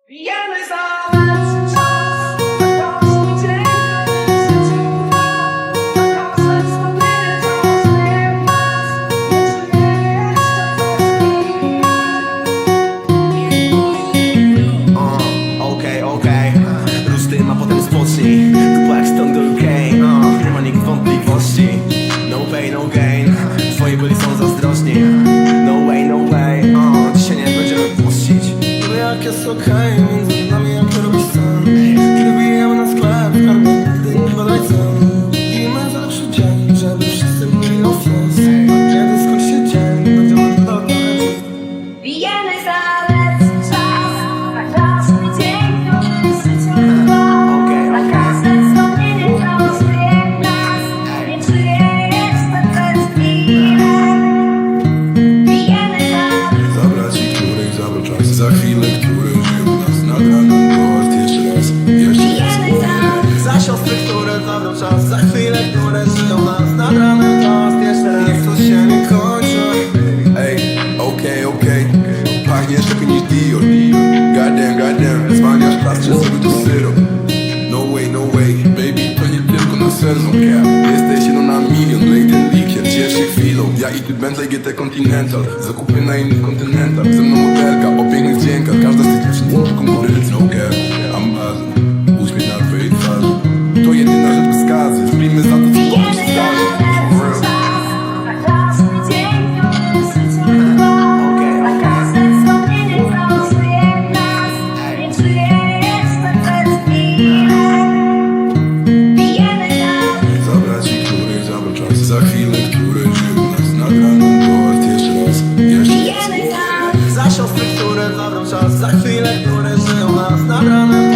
Pijemy za lepszy czas, tak każdy dzień życie trwa, tak każde wspomnienie to żyje w nas, nie żyje jeszcze Okej, rusz tym, a potem spocznij. Tu Blackstone do UK, nie ma nikt wątpliwości. No pain, no gain, twoi byli są zazdrosni. No way, dzisiaj nie będziemy puścić. To jak jest okej, między nami jak to robisz sam. Wybijamy na sklep, skarbę, nigdy nie badaj cen. Pijmy za lepszy dzień, żeby wszyscy mieli no fest. Kiedy skończy się dzień, będziemy dodawać. Pijemy za lepszy czas, tak każdy dzień życie trwa, tak każde wspomnienie to żyje w nas, nie żyje jeszcze bez chwilę. Pijemy za Zabrać ci, których zabrał czas. Za chwilę, który żył nas. Nad ranem gość jeszcze raz. Pijemy za Za siostry, które zabrał czas. Za chwilę, które żyją nas. Nad ranem toast jeszcze raz. Niech to się nie kończy. Ej, okej. Pachniesz lepiej niż Dior. Goddamn, zwalniasz plac, czy sobie to syrop. No way, baby, to nie tylko na sezon. Jesteś jedno na milion, lej ten likier, ciesz się chwilą. Ja i ty Bentley GT Continental, zakupy na innych kontynentach. Ze mną modelka o pięknych dźwiękach, każda z tych dziewczyn jest konkurencją. I'm bazem, uśmiech na twojej twarzy. To jedyna rzecz bez skazy, zrobimy za to, co komuś się zdarzy. For real. tak każdy dzień życie trwa, tak każde wspomnienie to żyje w nas, nie żyje jeszcze bez chwilę. Pijemy za Zabrać ci, których zabrał czas. Za chwilę, który żył nas. Nad ranem gość jeszcze raz. Pijemy za Za siostry, które zabrał czas. Za chwilę, które żyją nas. Nad ranem